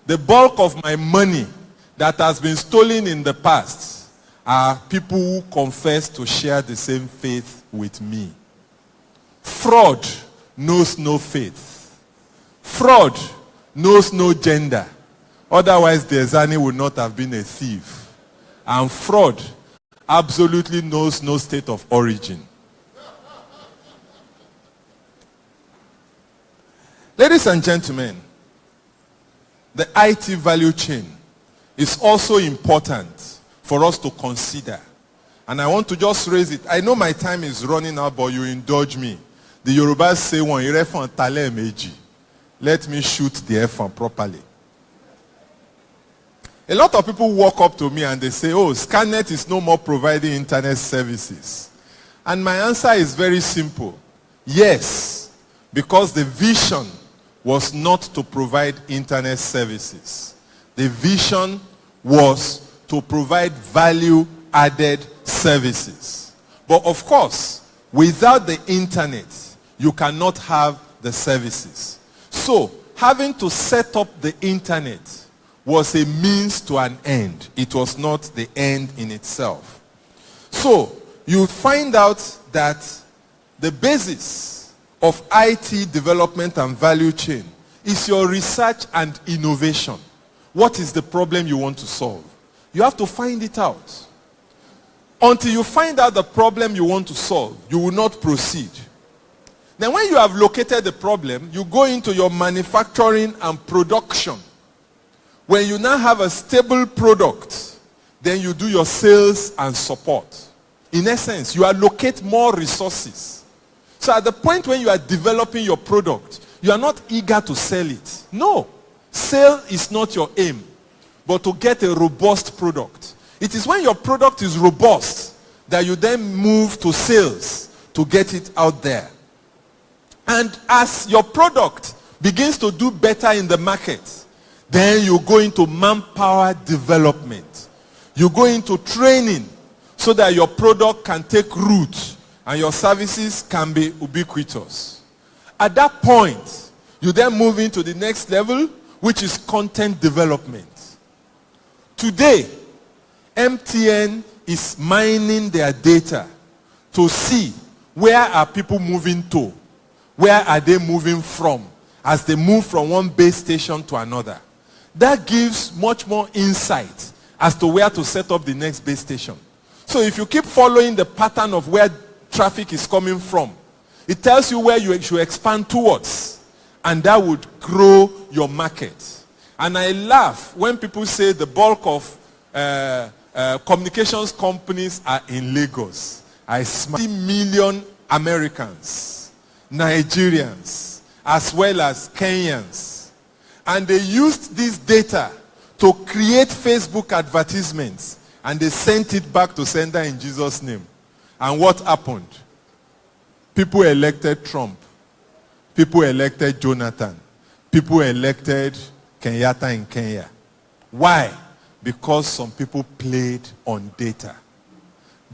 The bulk of my money that has been stolen in the past are people who confess to share the same faith with me. Fraud knows no faith. Fraud knows no gender. Otherwise, the Ezani would not have been a thief. And fraud absolutely knows no state of origin. Ladies and gentlemen, the IT value chain is also important for us to consider. And I want to just raise it. I know my time is running out, but you indulge me. The Yorubas say, "One irefan tale meji." Let me shoot the F1 properly. A lot of people walk up to me and they say, "Oh, Skynet is no more providing internet services." And my answer is very simple. Yes, because the vision was not to provide internet services. The vision was to provide value-added services. But of course, without the internet, you cannot have the services. So, having to set up the internet was a means to an end. It was not the end in itself. So, you find out that the basis of IT development and value chain is your research and innovation. What is the problem you want to solve? You have to find it out. Until you find out the problem you want to solve, you will not proceed. Then when you have located the problem, you go into your manufacturing and production. When you now have a stable product, then you do your sales and support. In essence, you allocate more resources. So at the point when you are developing your product, you are not eager to sell it. No. Sale is not your aim, but to get a robust product. It is when your product is robust that you then move to sales to get it out there. And as your product begins to do better in the market, then you go into manpower development. You go into training so that your product can take root and your services can be ubiquitous. At that point, you then move into the next level, which is content development. Today, MTN is mining their data to see where are people moving to, where are they moving from, as they move from one base station to another. That gives much more insight as to where to set up the next base station. So if you keep following the pattern of where traffic is coming from, it tells you where you should expand towards, and that would grow your market. And I laugh when people say the bulk of communications companies are in Lagos. I smile. 50 million Americans, Nigerians, as well as Kenyans. And they used this data to create Facebook advertisements, and they sent it back to sender in Jesus' name. And what happened? People elected Trump. People elected Jonathan. People elected Kenyatta in Kenya. Why? Because some people played on data.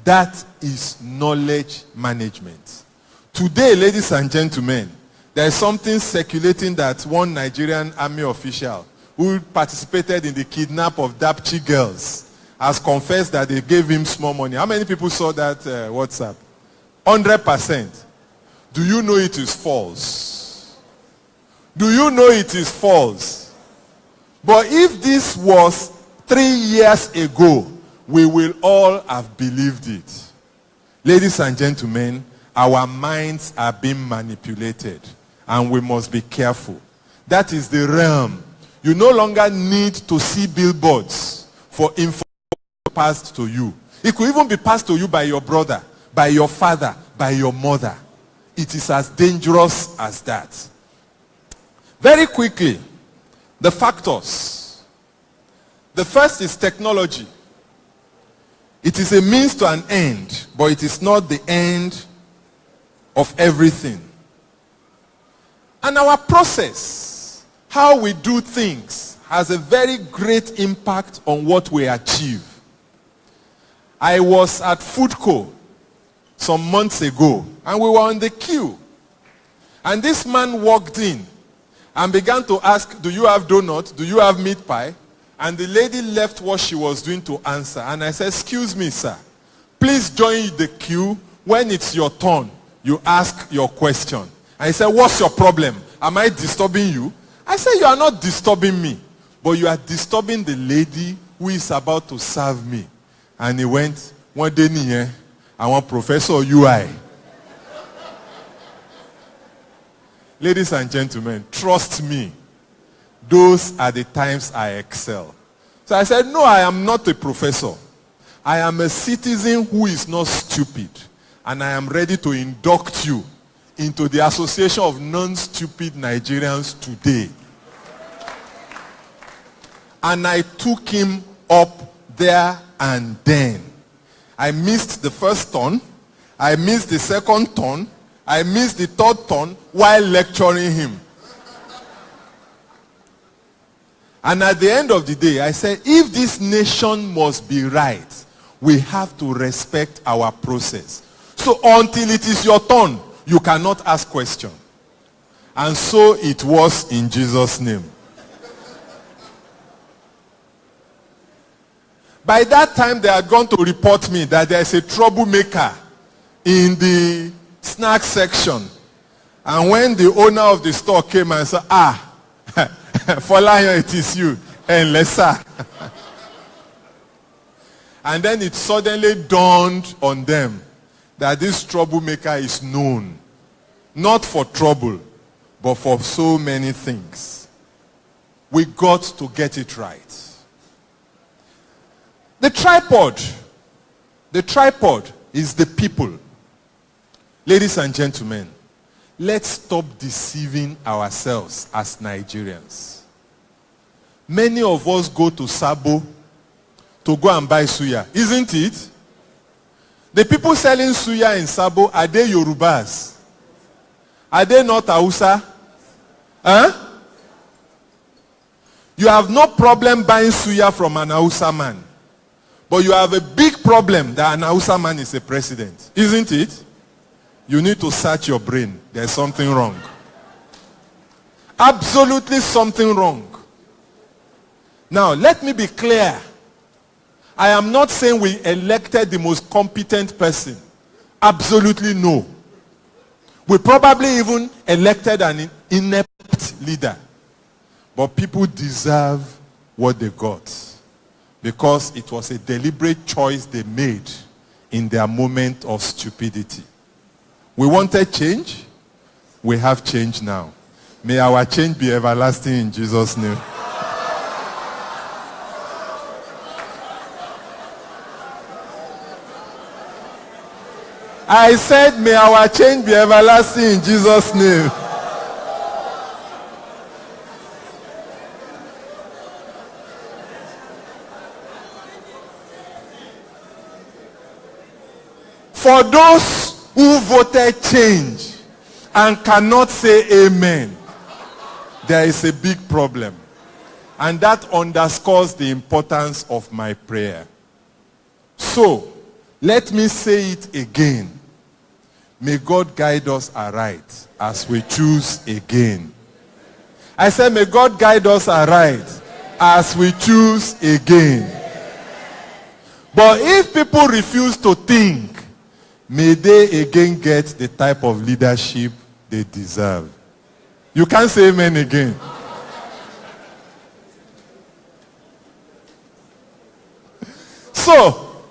That is knowledge management. Today, ladies and gentlemen, there is something circulating that one Nigerian army official who participated in the kidnap of Dapchi girls has confessed that they gave him small money. How many people saw that WhatsApp? 100%. Do you know it is false? Do you know it is false? But if this was 3 years ago, we will all have believed it. Ladies and gentlemen, our minds are being manipulated, and we must be careful. That is the realm. You no longer need to see billboards for information passed to you. It could even be passed to you by your brother, by your father, by your mother. It is as dangerous as that. Very quickly, the factors. The first is technology. It is a means to an end, but it is not the end of everything. And our process, how we do things, has a very great impact on what we achieve. I was at Foodco some months ago, and we were on the queue. And this man walked in, and began to ask, do you have donut? Do you have meat pie? And the lady left what she was doing to answer. And I said, excuse me, sir. Please join the queue. When it's your turn, you ask your question. And he said, what's your problem? Am I disturbing you? I said, you are not disturbing me. But you are disturbing the lady who is about to serve me. And he went, one day, I want Professor UI. Ladies and gentlemen, trust me. Those are the times I excel. So I said, no, I am not a professor. I am a citizen who is not stupid. And I am ready to induct you into the Association of Non-Stupid Nigerians today. And I took him up there and then. I missed the first turn. I missed the second turn. I missed the third turn while lecturing him. And at the end of the day, I said, if this nation must be right, we have to respect our process. So until it is your turn, you cannot ask questions. And so it was in Jesus' name. By that time, they are going to report me that there is a troublemaker in the snack section. And when the owner of the store came and said, for Lion, it is you, and lesser. And then it suddenly dawned on them that this troublemaker is known, not for trouble, but for so many things. We got to get it right. The tripod is the people. Ladies and gentlemen, let's stop deceiving ourselves as Nigerians. Many of us go to Sabo to go and buy suya, isn't it? The people selling suya in Sabo, are they Yorubas? Are they not Hausa? Huh? You have no problem buying suya from an Hausa man. But you have a big problem that an Hausa man is a president, isn't it? You need to search your brain. There's something wrong. Absolutely something wrong. Now, let me be clear. I am not saying we elected the most competent person. Absolutely no. We probably even elected an inept leader. But people deserve what they got. Because it was a deliberate choice they made in their moment of stupidity. We wanted change. We have change now. May our change be everlasting in Jesus' name. I said, may our change be everlasting in Jesus' name. For those who voted change and cannot say amen, there is a big problem. And that underscores the importance of my prayer. So, let me say it again. May God guide us aright as we choose again. I said, may God guide us aright as we choose again. But if people refuse to think, may they again get the type of leadership they deserve. You can't say amen again. So,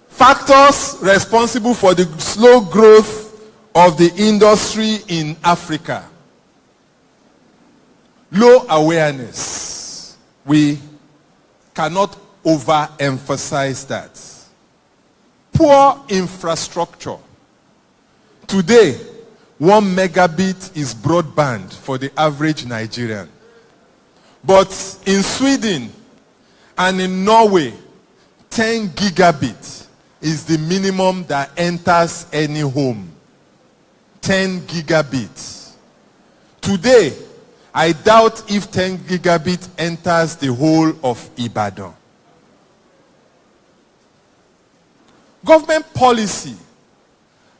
factors responsible for the slow growth of the industry in Africa. Low awareness. We cannot overemphasize that. Poor infrastructure. Today, 1 megabit is broadband for the average Nigerian. But in Sweden and in Norway, 10 gigabit is the minimum that enters any home. 10 gigabit. Today, I doubt if 10 gigabit enters the whole of Ibadan. Government policy.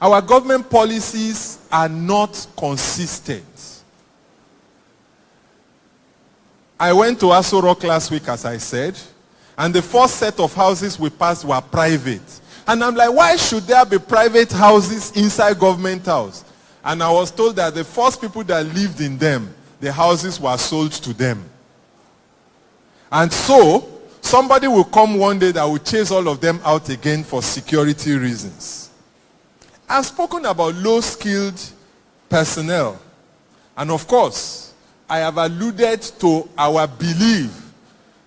Our government policies are not consistent. I went to Aso Rock last week, as I said, and the first set of houses we passed were private. And I'm like, why should there be private houses inside government house? And I was told that the first people that lived in them, the houses were sold to them. And so, somebody will come one day that will chase all of them out again for security reasons. I've spoken about low-skilled personnel. And of course, I have alluded to our belief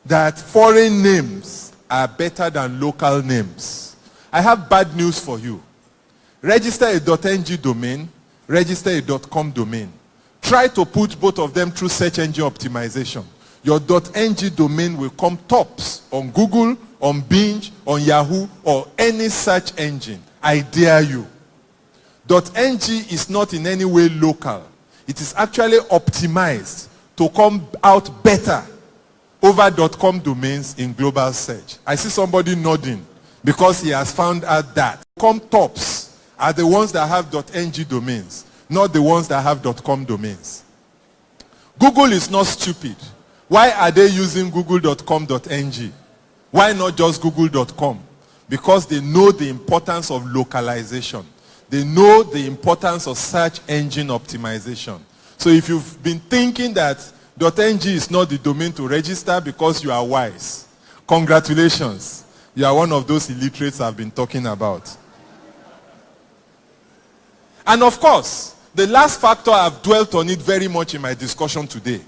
that foreign names are better than local names. I have bad news for you. Register a .ng domain, register a .com domain. Try to put both of them through search engine optimization. Your .ng domain will come tops on Google, on Bing, on Yahoo, or any search engine. I dare you. .ng is not in any way local. It is actually optimized to come out better over .com domains in global search. I see somebody nodding because he has found out that .com tops are the ones that have .ng domains, not the ones that have .com domains. Google is not stupid. Why are they using google.com.ng? Why not just google.com? Because they know the importance of localization. They know the importance of search engine optimization. So if you've been thinking that .ng is not the domain to register because you are wise, congratulations. You are one of those illiterates I've been talking about. And of course, the last factor, I've dwelt on it very much in my discussion today.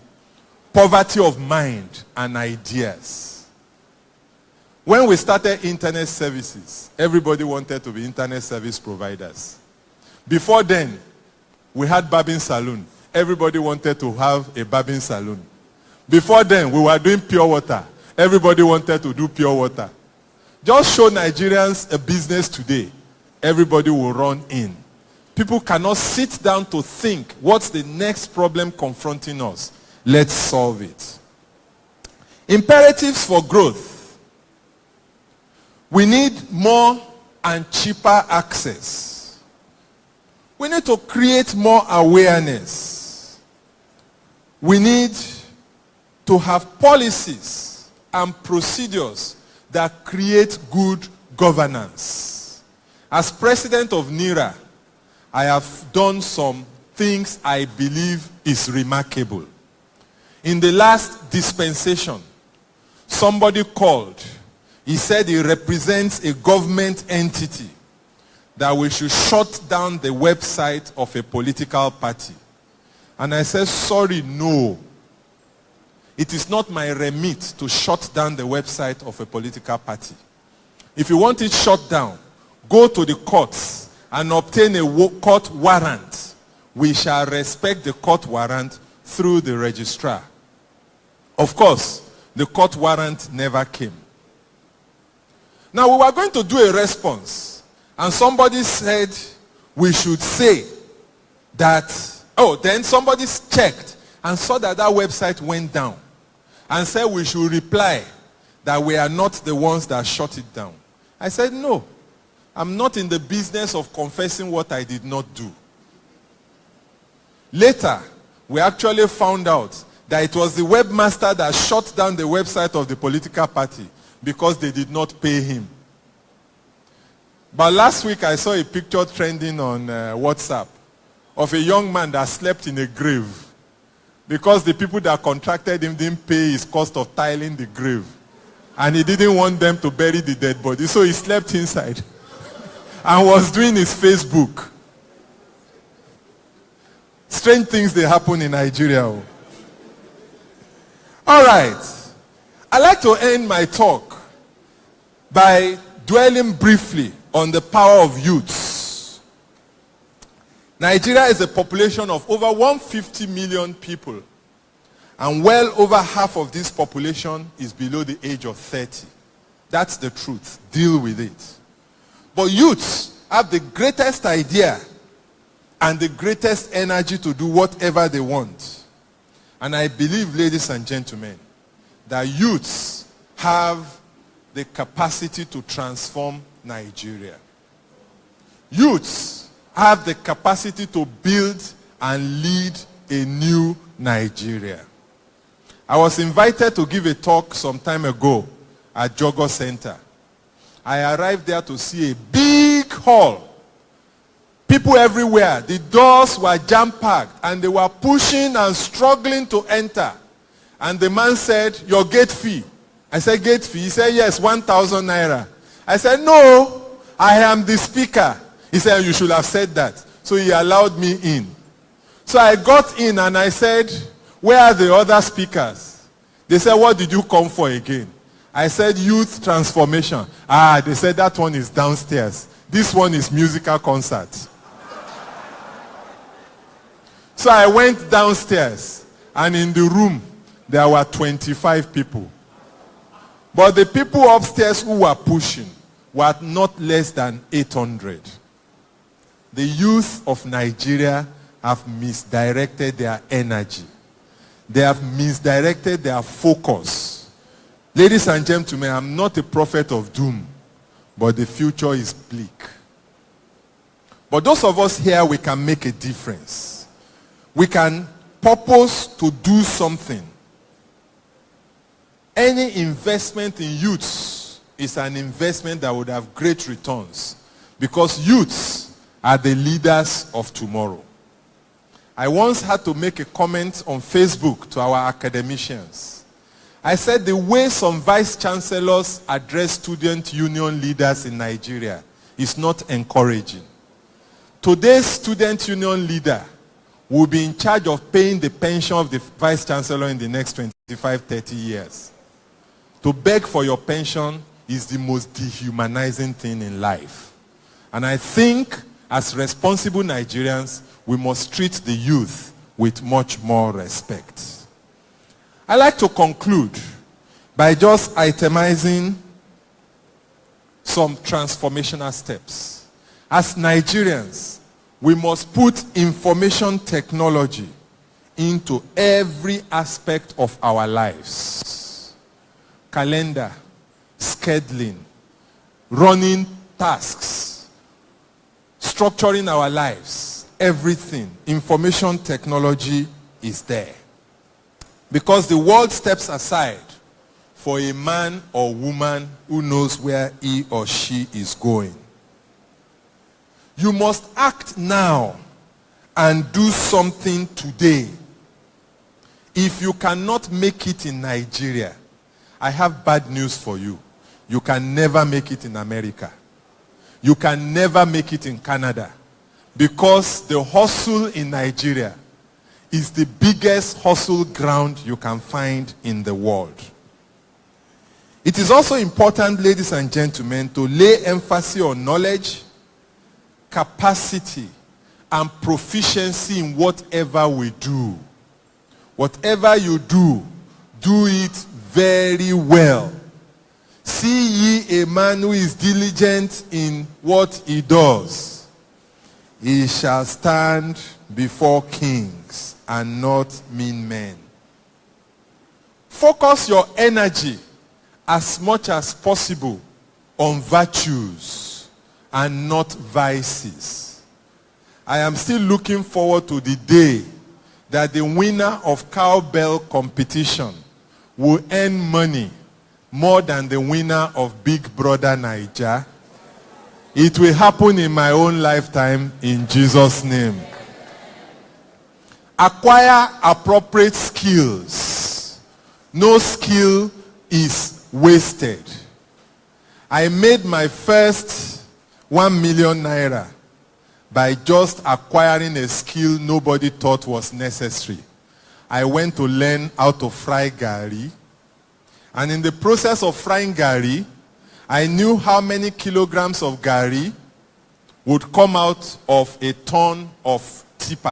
Poverty of mind and ideas. When we started internet services, everybody wanted to be internet service providers. Before then, we had barbing salon. Everybody wanted to have a barbing salon. Before then, we were doing pure water. Everybody wanted to do pure water. Just show Nigerians a business today. Everybody will run in. People cannot sit down to think, what's the next problem confronting us? Let's solve it. Imperatives for growth. We need more and cheaper access. We need to create more awareness. We need to have policies and procedures that create good governance. As president of NIRA, I have done some things I believe is remarkable. In the last dispensation, somebody called. He said he represents a government entity that we should shut down the website of a political party. And I said, sorry, no. It is not my remit to shut down the website of a political party. If you want it shut down, go to the courts and obtain a court warrant. We shall respect the court warrant through the registrar. Of course, the court warrant never came. Now, we were going to do a response, and somebody said we should say that, then somebody checked and saw that that website went down and said we should reply that we are not the ones that shut it down. I said, no, I'm not in the business of confessing what I did not do. Later, we actually found out that it was the webmaster that shut down the website of the political party because they did not pay him. But last week I saw a picture trending on WhatsApp of a young man that slept in a grave because the people that contracted him didn't pay his cost of tiling the grave. And he didn't want them to bury the dead body, so he slept inside and was doing his Facebook. Strange things they happen in Nigeria. All right. I'd like to end my talk by dwelling briefly on the power of youths. Nigeria is a population of over 150 million people, and well over half of this population is below the age of 30. That's the truth. Deal with it. But youths have the greatest idea and the greatest energy to do whatever they want. And I believe, ladies and gentlemen, that youths have the capacity to transform Nigeria. Youths have the capacity to build and lead a new Nigeria. I was invited to give a talk some time ago at Jogo Center. I arrived there to see a big hall. People everywhere. The doors were jam-packed and they were pushing and struggling to enter. And the man said, "Your gate fee." I said, "Gate fee?" He said, "Yes, 1,000 naira. I said, "No, I am the speaker." He said, "You should have said that." So he allowed me in. So I got in and I said, "Where are the other speakers?" They said, "What did you come for again?" I said, "Youth transformation." They said, "That one is downstairs. This one is musical concert." So I went downstairs and in the room there were 25 people. But the people upstairs who were pushing were not less than 800. The youth of Nigeria have misdirected their energy. They have misdirected their focus. Ladies and gentlemen, I'm not a prophet of doom, but the future is bleak. But those of us here, we can make a difference. We can purpose to do something. Any investment in youths is an investment that would have great returns because youths are the leaders of tomorrow. I once had to make a comment on Facebook to our academicians. I said the way some vice chancellors address student union leaders in Nigeria is not encouraging. Today's student union leader will be in charge of paying the pension of the vice chancellor in the next 25, 30 years. To beg for your pension is the most dehumanizing thing in life. And I think as responsible Nigerians, we must treat the youth with much more respect. I like to conclude by just itemizing some transformational steps. As Nigerians, we must put information technology into every aspect of our lives. Calendar, scheduling, running tasks, structuring our lives, everything. Information technology is there. Because the world steps aside for a man or woman who knows where he or she is going. You must act now and do something today. If you cannot make it in Nigeria, I have bad news for you. You can never make it in America. You can never make it in Canada. Because the hustle in Nigeria is the biggest hustle ground you can find in the world. It is also important, ladies and gentlemen, to lay emphasis on knowledge, capacity, and proficiency in whatever we do. Whatever you do, do it very well. See ye a man who is diligent in what he does. He shall stand before kings and not mean men. Focus your energy as much as possible on virtues and not vices. I am still looking forward to the day that the winner of cowbell competition will earn money more than the winner of Big Brother Naija. It will happen in my own lifetime in Jesus' name. Acquire appropriate skills. No skill is wasted. I made my first 1 million naira by just acquiring a skill nobody thought was necessary. I went to learn how to fry gari. And in the process of frying gari, I knew how many kilograms of gari would come out of a ton of tipper.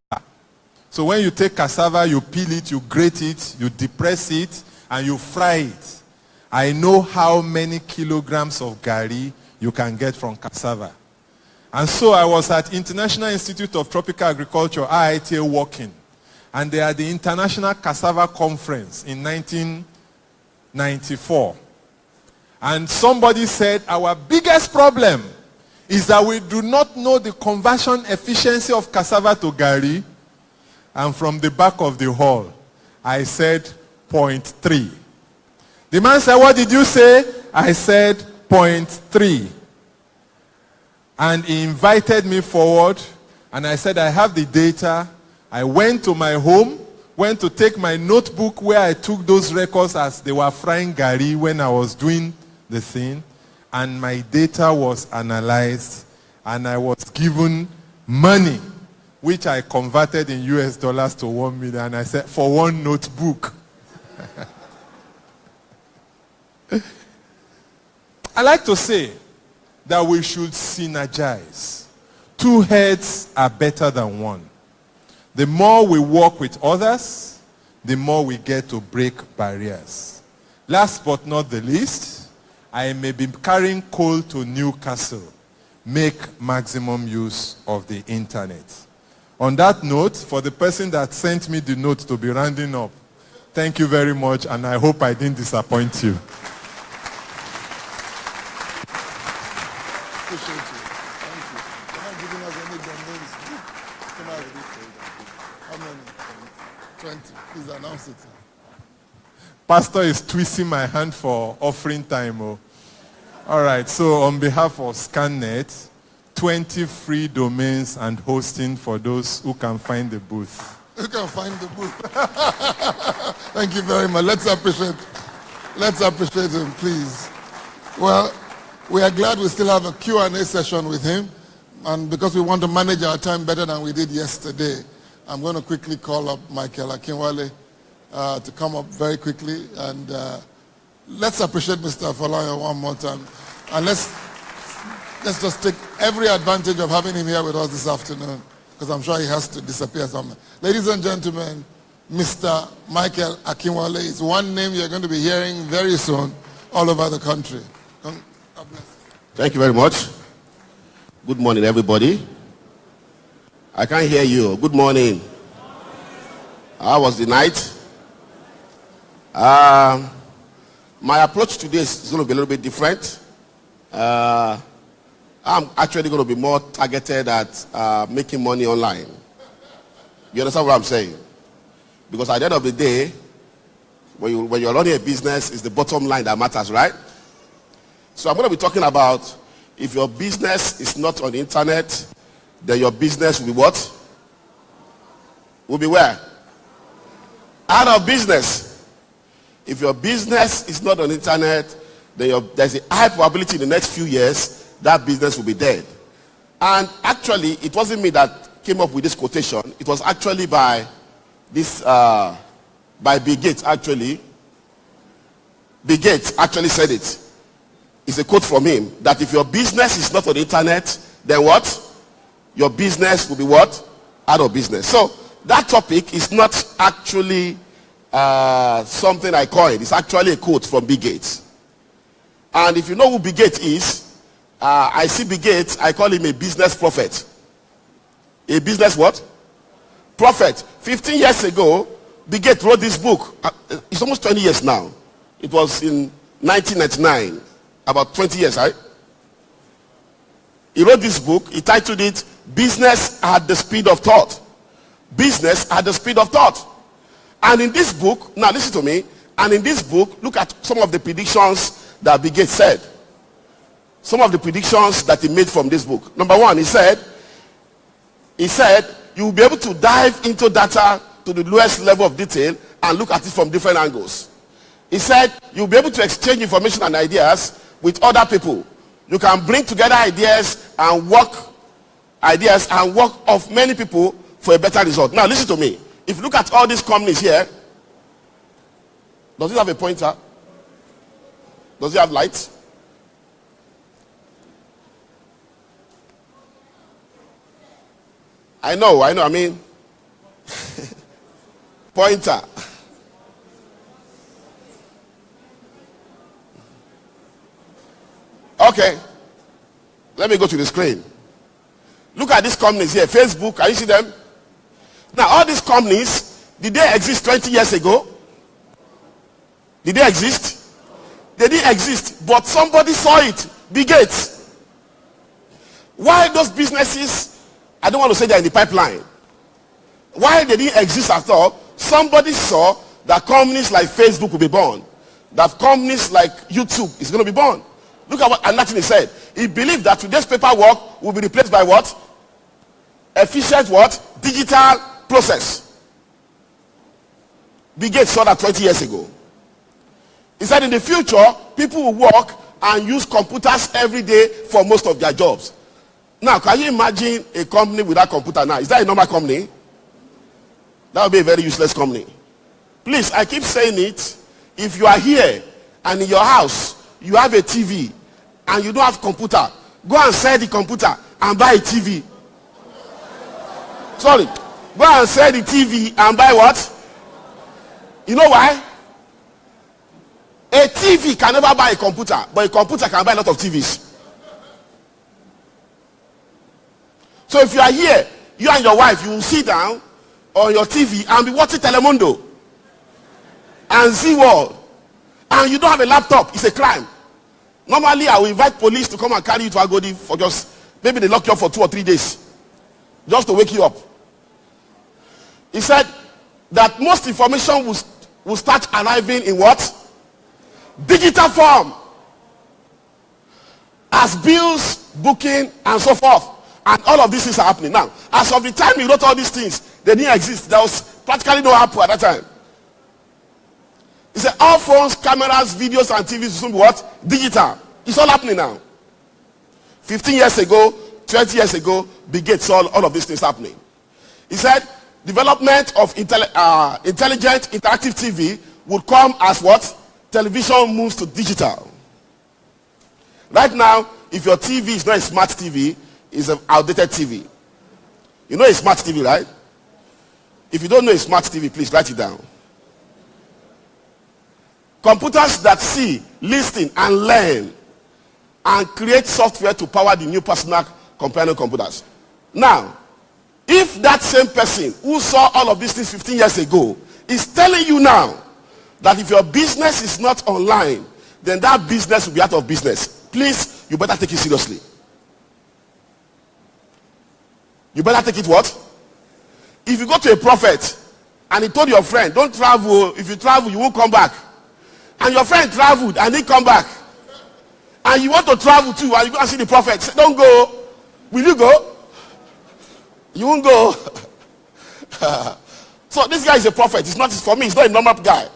So when you take cassava, you peel it, you grate it, you depress it, and you fry it. I know how many kilograms of gari you can get from cassava. And so I was at International Institute of Tropical Agriculture, IITA, working. And they had the International Cassava Conference in 1994. And somebody said, our biggest problem is that we do not know the conversion efficiency of cassava to gari. And from the back of the hall, I said, 0.3. The man said, what did you say? I said 0.3. And he invited me forward, and I said, I have the data. I went to my home, went to take my notebook where I took those records as they were frying gari when I was doing the thing, and my data was analyzed, and I was given money, which I converted in US dollars to 1 million. And I said, for one notebook. I like to say that we should synergize. Two heads are better than one. The more we work with others, the more we get to break barriers. Last but not the least, I may be carrying coal to Newcastle. Make maximum use of the internet. On that note, for the person that sent me the note to be rounding up, thank you very much, and I hope I didn't disappoint you. Appreciate you. Thank you. You're not giving us any domains. Come out with it. How many? 20. Please announce it. Pastor is twisting my hand for offering time. Oh. All right, so on behalf of ScanNet, 20 free domains and hosting for those who can find the booth. Who can find the booth? Thank you very much. Let's appreciate him, please. Well, we are glad we still have a Q&A session with him. And because we want to manage our time better than we did yesterday, I'm going to quickly call up Michael Akinwale to come up very quickly. And let's appreciate Mr. Afolayan one more time. And let's just take every advantage of having him here with us this afternoon, because I'm sure he has to disappear somewhere. Ladies and gentlemen, Mr. Michael Akinwale is one name you're going to be hearing very soon all over the country. God bless. Thank you very much. Good morning, everybody. I can't hear you. Good morning. How was the night? My approach today is going to be a little bit different. I'm actually going to be more targeted at making money online. You understand what I'm saying? Because at the end of the day, when you're running a business, it's the bottom line that matters, right? So I'm going to be talking about if your business is not on the internet, then your business will be what? Will be where? Out of business. If your business is not on the internet, then there's a high probability in the next few years that business will be dead. And actually, it wasn't me that came up with this quotation. It was actually by Bill Gates, actually. Bill Gates actually said it. It's a quote from him, that if your business is not on the internet, then what? Your business will be what? Out of business. So that topic is not actually something I coined. It's actually a quote from Bill Gates. And if you know who Bill Gates is, I see Bill Gates, I call him a business prophet. A business what? Prophet. 15 years ago, Bill Gates wrote this book. It's almost 20 years now. It was in 1999. About 20 years, right? He wrote this book. He titled it, Business at the Speed of Thought. Business at the Speed of Thought. And in this book, now listen to me, and in this book, look at some of the predictions that Bill Gates said. Some of the predictions that he made from this book. Number one, he said, you will be able to dive into data to the lowest level of detail and look at it from different angles. He said, you'll be able to exchange information and ideas with other people. You can bring together ideas and work off many people for a better result. Now listen to me. If you look at all these companies here, does it have a pointer? Does it have lights? I know, I mean, pointer. Okay, let me go to the screen. Look at these companies here. Facebook, can you see them? Now, all these companies, did they exist 20 years ago? Did they exist? They didn't exist, but somebody saw it. Bill Gates. Why those businesses, I don't want to say they're in the pipeline. Why they didn't exist at all? Somebody saw that companies like Facebook will be born. That companies like YouTube is going to be born. Look at what Anthony said. He believed that today's paperwork will be replaced by what? Efficient what? Digital process. Bill Gates saw that 20 years ago. He said in the future, people will work and use computers every day for most of their jobs. Now, can you imagine a company without computer now? Is that a normal company? That would be a very useless company. Please, I keep saying it. If you are here and in your house, you have a TV and you don't have computer, go and sell the computer and buy a TV. Sorry. Go and sell the TV and buy what? You know why? A TV can never buy a computer, but a computer can buy a lot of TVs. So if you are here, you and your wife, you will sit down on your TV and be watching Telemundo and Z World, and you don't have a laptop. It's a crime. Normally, I will invite police to come and carry you to Agodi for just, maybe they lock you up for 2 or 3 days, just to wake you up. He said that most information will start arriving in what? Digital form. As bills, booking, and so forth. And all of these things are happening. Now, as of the time he wrote all these things, they didn't exist. There was practically no Apple at that time. He said all phones, cameras, videos, and TVs will soon be what? Digital. It's all happening now. 15 years ago, 20 years ago, Bill Gates saw all of these things happening. He said development of intelligent interactive TV would come as what? Television moves to digital. Right now, if your TV is not a smart TV, it's an outdated TV. You know a smart TV, right? If you don't know a smart TV, please write it down. Computers that see, listen, and learn, and create software to power the new personal companion computers. Now, if that same person who saw all of these things 15 years ago is telling you now that if your business is not online, then that business will be out of business, please, you better take it seriously. You better take it what? If you go to a prophet and he told your friend, don't travel, if you travel, you won't come back. And your friend traveled and didn't come back. And you want to travel too, and you go and see the prophet. Say, don't go. Will you go? You won't go. So this guy is a prophet. It's not for me. It's not a normal guy.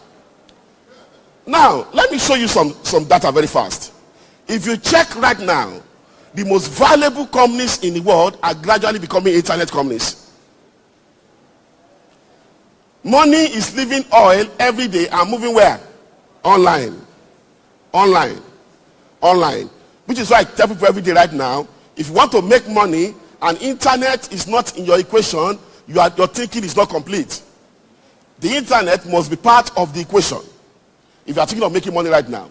Now, let me show you some data very fast. If you check right now, the most valuable companies in the world are gradually becoming internet companies. Money is leaving oil every day and moving where? Online. Online. Online. Which is why I tell people every day right now, if you want to make money and internet is not in your equation, your thinking is not complete. The internet must be part of the equation if you are thinking of making money right now.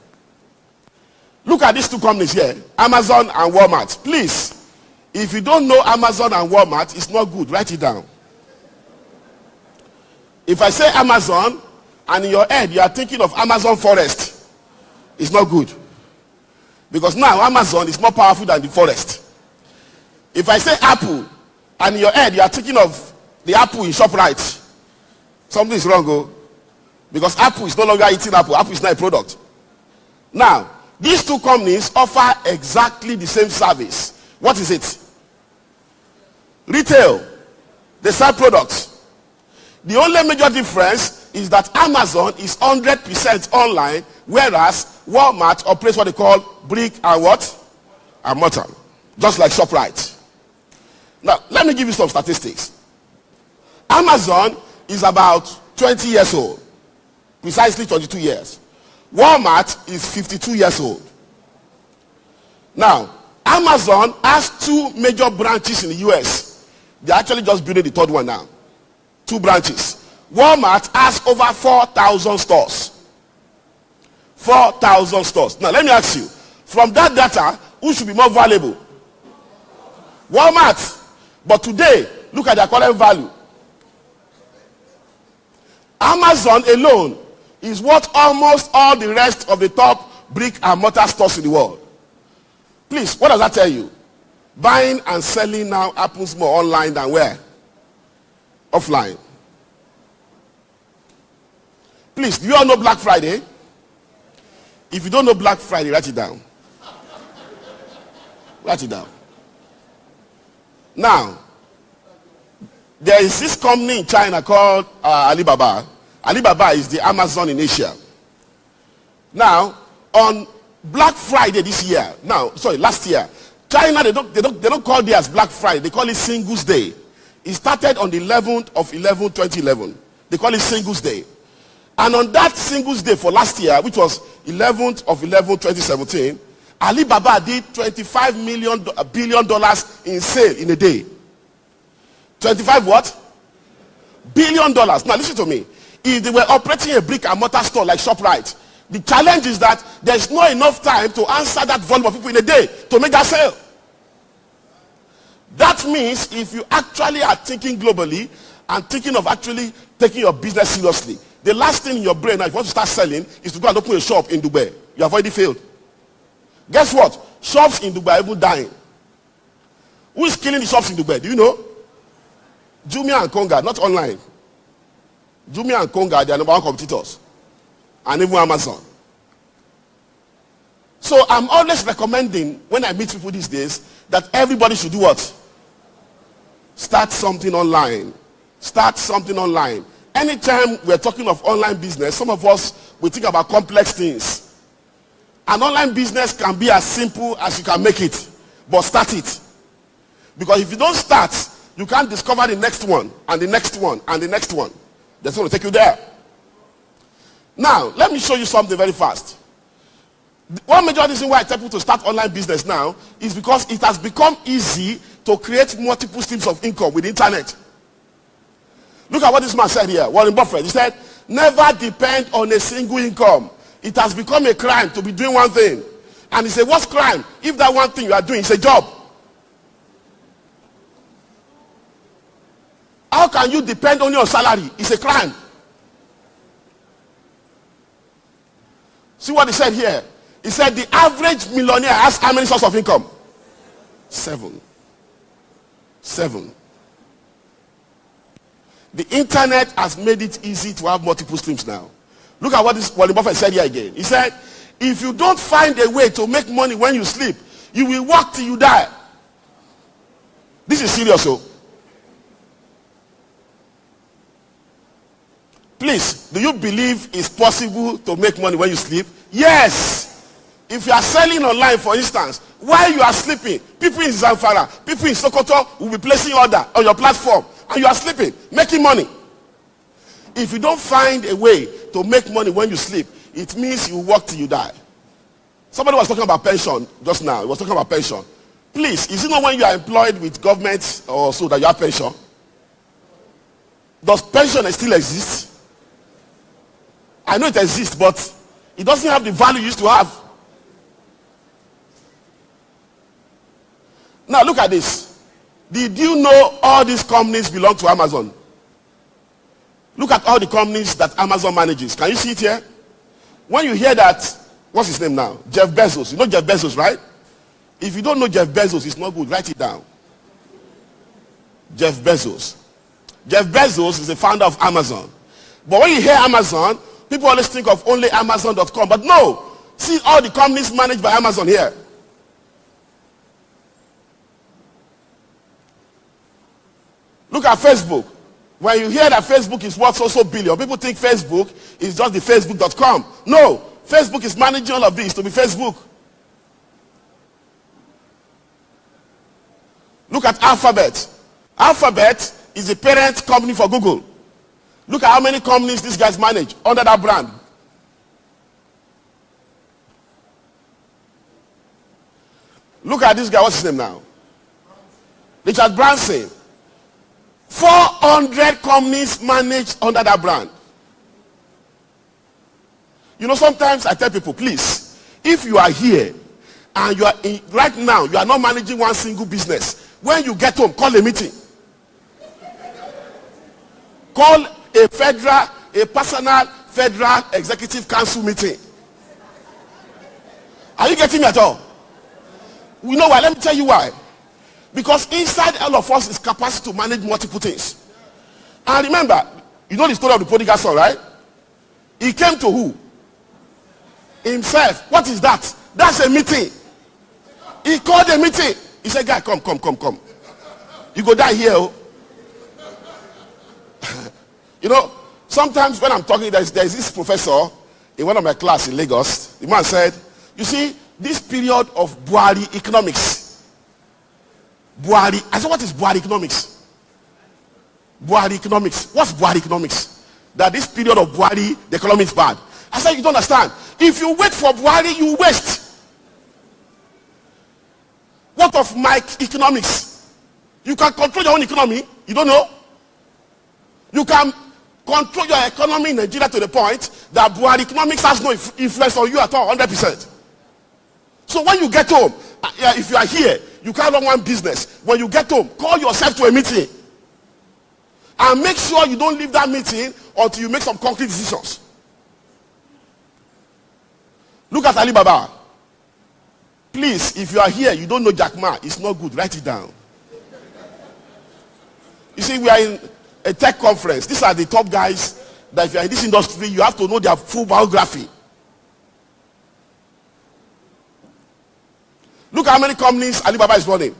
Look at these two companies here, Amazon and Walmart. Please, if you don't know Amazon and Walmart, it's not good. Write it down. If I say Amazon, and in your head you are thinking of Amazon forest, it's not good. Because now Amazon is more powerful than the forest. If I say Apple, and in your head you are thinking of the Apple in ShopRite, something is wrong, oh. Because Apple is no longer eating Apple. Apple is not a product. Now, these two companies offer exactly the same service. What is it? Retail. They sell products. The only major difference is that Amazon is 100% online, whereas Walmart operates what they call brick and what? And mortar. Just like ShopRite. Now, let me give you some statistics. Amazon is about 20 years old. Precisely 22 years. Walmart is 52 years old. Now, Amazon has 2 major branches in the US. They're actually just building the 3rd one now. 2 branches. Walmart has over 4,000 stores. 4,000 stores. Now, let me ask you, from that data, who should be more valuable? Walmart. But today, look at their current value. Amazon alone is worth almost all the rest of the top brick and mortar stores in the world. Please, what does that tell you? Buying and selling now happens more online than where? Offline. Please, do you all know Black Friday? If you don't know Black Friday, write it down. Write it down. Now, there is this company in China called Alibaba. Alibaba is the Amazon in Asia. Now, on Black Friday this year, last year, China, they don't call theirs Black Friday. They call it Singles Day. It started on the 11th of 2011. They call it Singles Day. And on that Singles Day for last year, which was 11th of 2017, Alibaba did $25 billion in sale in a day. 25 what? $billion. Now listen to me. If they were operating a brick and mortar store like ShopRite, the challenge is that there's not enough time to answer that volume of people in a day to make that sale. That means if you actually are thinking globally and thinking of actually taking your business seriously, the last thing in your brain now, if you want to start selling, is to go and open a shop in Dubai. You have already failed. Guess what? Shops in Dubai are even dying. Who is killing the shops in Dubai? Do you know? Jumia and Konga, not online. Jumia and Konga, they are number one competitors. And even Amazon. So I'm always recommending, when I meet people these days, that everybody should do what? Start something online. Start something online. Anytime we're talking of online business, some of us, we think about complex things. An online business can be as simple as you can make it. But start it. Because if you don't start, you can't discover the next one, and the next one, and the next one. That's going to take you there. Now, let me show you something very fast. One major reason why I tell people to start online business now is because it has become easy to create multiple streams of income with the internet. Look at what this man said here, Warren Buffett. He said, never depend on a single income. It has become a crime to be doing one thing. And he said, what's crime? If that one thing you are doing is a job. How can you depend on your salary? It's a crime. See what he said here? He said the average millionaire has how many sources of income? 7. The internet has made it easy to have multiple streams now. Look at what Warren Buffett said here again. He said, if you don't find a way to make money when you sleep, you will work till you die. This is serious, so. Please, do you believe it's possible to make money when you sleep? Yes. If you are selling online, for instance, while you are sleeping, people in Zamfara, people in Sokoto will be placing order on your platform, and you are sleeping, making money. If you don't find a way to make money when you sleep, it means you work till you die. Somebody was talking about pension just now. He was talking about pension. Please, is it not when you are employed with government or so that you have pension? Does pension still exist? I know it exists, but it doesn't have the value it used to have. Now look at this. Did you know all these companies belong to Amazon? Look at all the companies that Amazon manages. Can you see it here? When you hear that, what's his name now? Jeff Bezos. You know Jeff Bezos, right? If you don't know Jeff Bezos, it's not good. Write it down. Jeff Bezos. Jeff Bezos is the founder of Amazon. But when you hear Amazon, people always think of only Amazon.com. But no. See all the companies managed by Amazon here. Look at Facebook. When you hear that Facebook is worth so billion, people think Facebook is just the Facebook.com. No. Facebook is managing all of this to be Facebook. Look at Alphabet. Alphabet is the parent company for Google. Look at how many companies these guys manage under that brand. Look at this guy. What's his name now? Richard Branson. 400 companies managed under that brand. You know, sometimes I tell people, please, if you are here and you are right now, you are not managing one single business. When you get home, call a meeting. Call a personal federal executive council meeting. Are you getting me at all? You know why? Let me tell you why. Because inside all of us is capacity to manage multiple things. And remember, you know the story of the prodigal son, right? He came to who? Himself. What is that? That's a meeting. He called a meeting. He said, guy, come. You go die here. Oh. You know, sometimes when I'm talking, there's this professor in one of my class in Lagos. The man said, you see, this period of Buhari economics. Buhari. I said, what is Buhari economics? Buhari economics. What's Buhari economics? That this period of Buhari, the economy is bad. I said, you don't understand. If you wait for Buhari, you waste. What of my economics? You can control your own economy. You don't know? You can control your economy in Nigeria to the point that Buhari economics has no influence on you at all, 100%. So when you get home, if you are here, you can't run one business. When you get home, call yourself to a meeting. And make sure you don't leave that meeting until you make some concrete decisions. Look at Alibaba. Please, if you are here, you don't know Jack Ma, it's not good. Write it down. You see, we are in a tech conference. These are the top guys that if you are in this industry, you have to know their full biography. Look how many companies Alibaba is running.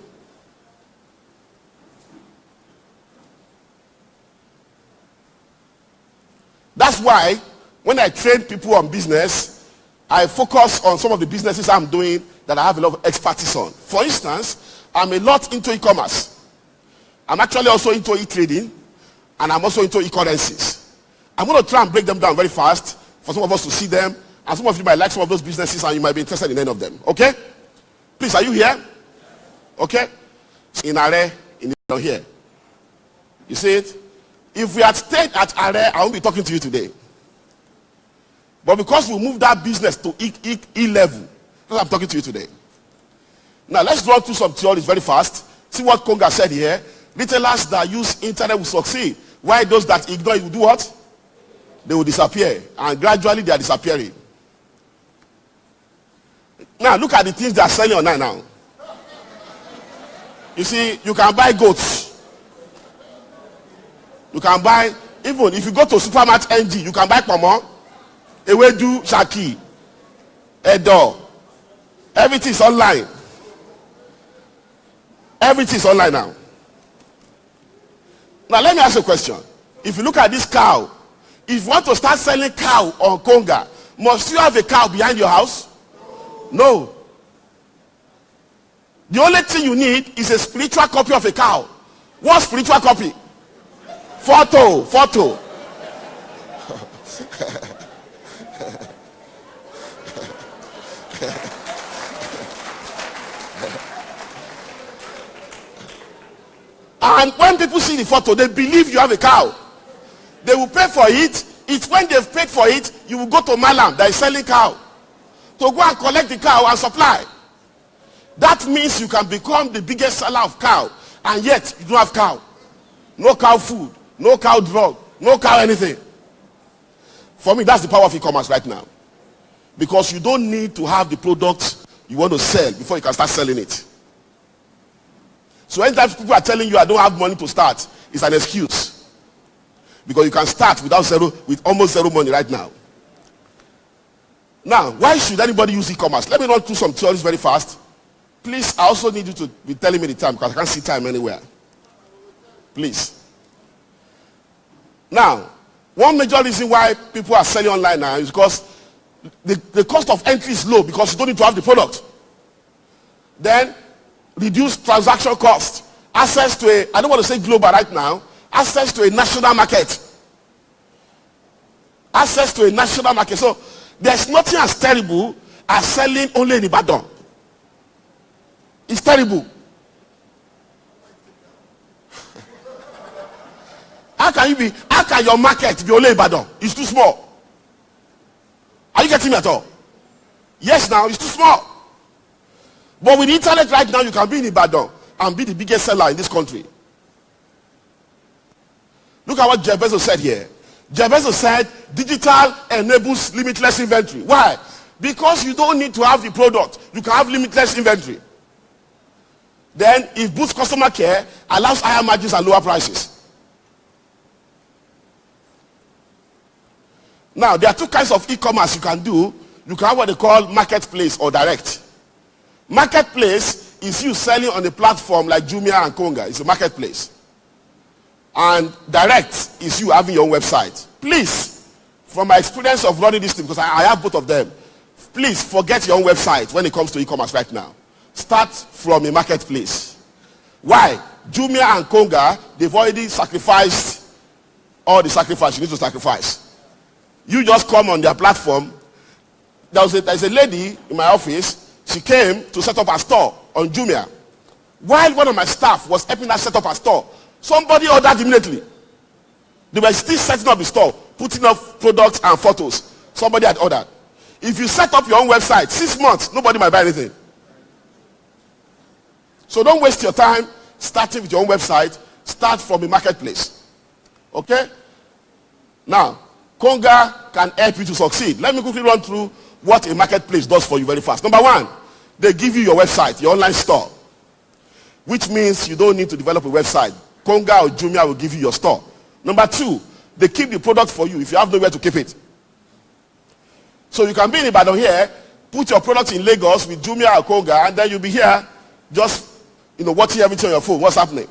That's why when I train people on business, I focus on some of the businesses I'm doing that I have a lot of expertise on. For instance, I'm a lot into e-commerce. I'm actually also into e-trading, and I'm also into e-currencies. I'm going to try and break them down very fast for some of us to see them, and some of you might like some of those businesses and you might be interested in any of them. Okay? Please, are you here? Okay? In Are, here. You see it? If we had stayed at Are, I won't be talking to you today. But because we moved that business to E level, that's why I'm talking to you today. Now, let's run through some theories very fast. See what Konga said here. Retailers that use internet will succeed. Why those that ignore it will do what? They will disappear. And gradually they are disappearing. Now, look at the things they are selling online now. You see, you can buy goats. You can buy, even if you go to Supermarket NG, you can buy Pomo, Ewedu, Shaki, Edo. Everything is online. Everything is online now. Now, let me ask you a question. If you look at this cow, if you want to start selling cow on Konga, must you have a cow behind your house? No. The only thing you need is a spiritual copy of a cow. What spiritual copy? Photo. And when people see the photo, they believe you have a cow. They will pay for it. It's when they've paid for it, you will go to Malam that is selling cow to go and collect the cow and supply. That means you can become the biggest seller of cow, and yet you don't have cow. No cow food, no cow drug, no cow anything. For me, that's the power of e-commerce right now. Because you don't need to have the product you want to sell before you can start selling it. So anytime people are telling you I don't have money to start, it's an excuse. Because you can start with almost zero money right now. Now, why should anybody use e-commerce? Let me run through some theories very fast. Please, I also need you to be telling me the time because I can't see time anywhere. Please. Now, one major reason why people are selling online now is because the cost of entry is low because you don't need to have the product. Then, reduced transaction cost. Access to I don't want to say global right now, access to a national market. Access to a national market. So, there's nothing as terrible as selling only in Ibadan. It's terrible. How can your market be only in Ibadan? It's too small. Are you getting me at all? Yes, now it's too small. But with the internet right now, you can be in Ibadan and be the biggest seller in this country. Look at what Jeff Bezos said here. Jeff Bezos said, digital enables limitless inventory. Why? Because you don't need to have the product. You can have limitless inventory. Then it boosts customer care, allows higher margins and lower prices. Now, there are two kinds of e-commerce you can do. You can have what they call marketplace or direct. Marketplace is you selling on a platform like Jumia and Konga. It's a marketplace. And direct is you having your own website. Please, from my experience of running this thing, because I have both of them, please forget your own website when it comes to e-commerce right now. Start from a marketplace. Why? Jumia and Konga, they've already sacrificed all the sacrifice you need to sacrifice. You just come on their platform. There's a lady in my office. She came to set up her store on Jumia. While one of my staff was helping her set up her store, somebody ordered immediately. They were still setting up the store, putting up products and photos. Somebody had ordered. If you set up your own website, 6 months, nobody might buy anything. So don't waste your time starting with your own website. Start from a marketplace. Okay? Now, Konga can help you to succeed. Let me quickly run through what a marketplace does for you very fast. Number one, they give you your website, your online store, which means you don't need to develop a website. Konga or Jumia will give you your store. Number two, they keep the product for you if you have nowhere to keep it. So you can be in Ibadan here, put your product in Lagos with Jumia or Konga, and then you'll be here just, watching everything on your phone. What's happening?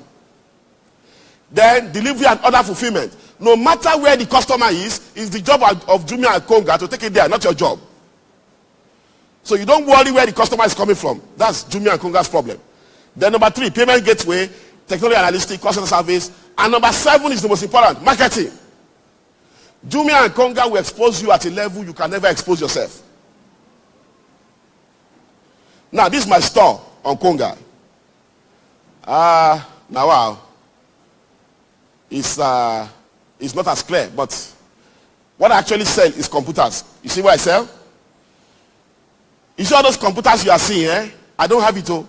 Then delivery and order fulfillment. No matter where the customer is the job of Jumia and Konga to take it there, not your job. So you don't worry where the customer is coming from. That's Jumia and Konga's problem. Then number three, payment gateway, technology analytics, customer service. And number 7 is the most important, marketing. Jumia and Konga will expose you at a level you can never expose yourself. Now, this is my store on Konga. Now, wow. It's not as clear, but what I actually sell is computers. You see what I sell? You see all those computers you are seeing, eh? I don't have it all.